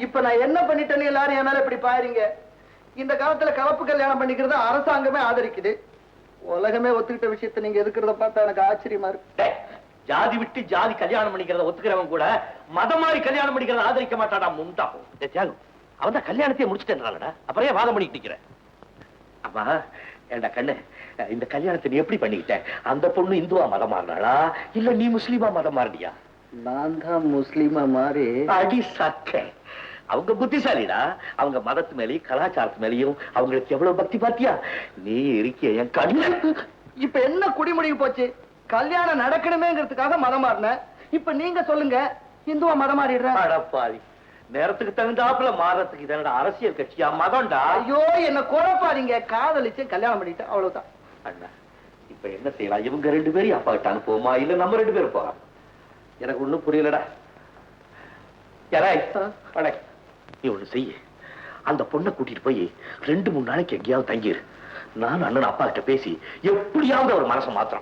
இப்ப நான் என்ன பண்ணிட்டேன்னு எல்லாரும் என் மேல இப்படி பாருங்க. இந்த காலத்துல கலப்பு கல்யாணம் பண்ணிக்கிறத அரசாங்கமே ஆதரிக்குது. உலகமே ஒத்துக்கிட்ட விஷயத்தை நீங்க எதுக்குறத பார்த்தா எனக்கு ஆச்சரியமா இருக்கு. ஜாதி விட்டு ஜாதி கல்யாணம் பண்ணிக்கிறத ஒத்துக்கிறவன் கூட மதம் மாதிரி கல்யாணம் பண்ணிக்கிறத ஆதரிக்க மாட்டாடா முண்டா. தியாகம் அவன் தான் கல்யாணத்தையே முடிச்சுட்டேன்றாங்கடா, அப்புறம் ஏன் வாதம் பண்ணிட்டு நிக்கிற? அம்மா ஏண்டா கண்ணு, இந்த கல்யாணத்தை நீ எப்படி பண்ணிக்கிட்ட? அந்த பொண்ணு இந்துவா மதம் மாறினாளா இல்ல நீ முஸ்லீமா மதம் மாறினியா? நான் தான் முஸ்லீமா மாறி. அடி சக்க, அவங்க புத்திசாலிடா. அவங்க மதத்து மேலேயும் கலாச்சாரத்து மேலேயும் அவங்களுக்கு எவ்வளவு பக்தி பாத்தியா? நீ இருக்கிய என் கண்ணு. இப்ப என்ன குடிமுடிவு போச்சு? கல்யாணம் நடக்கணுமேங்கிறதுக்காக மதம் மாறின. இப்ப நீங்க சொல்லுங்க, இந்துவா மதம் மாறிடுற? அடப்பாவி, நேரத்துக்கு தகுந்தாப்புல மாறத்துக்கு இதனோட அரசியல் கட்சியா மதம்டா? ஐயோ என்ன குழப்பாதீங்க. காதலிச்சு கல்யாணம் பண்ணிட்டு அவ்வளவுதான். அண்ணா இப்ப என்ன செய்யலாம்? இவங்க 2 பேரும் அப்பா கிட்ட அனுப்புவோமா இல்ல நம்ம 2 பேரும் போறோம்? எனக்கு ஒண்ணும் புரியலடா. நீ ஒண்ணு செய்ய, அந்த பொண்ணை கூட்டிட்டு போய் 2-3 நாளைக்கு எங்கேயாவது தங்கிரு. நான் அண்ணன் அப்பா கிட்ட பேசி எப்படியாவது அவர் மனசை மாத்திரம்.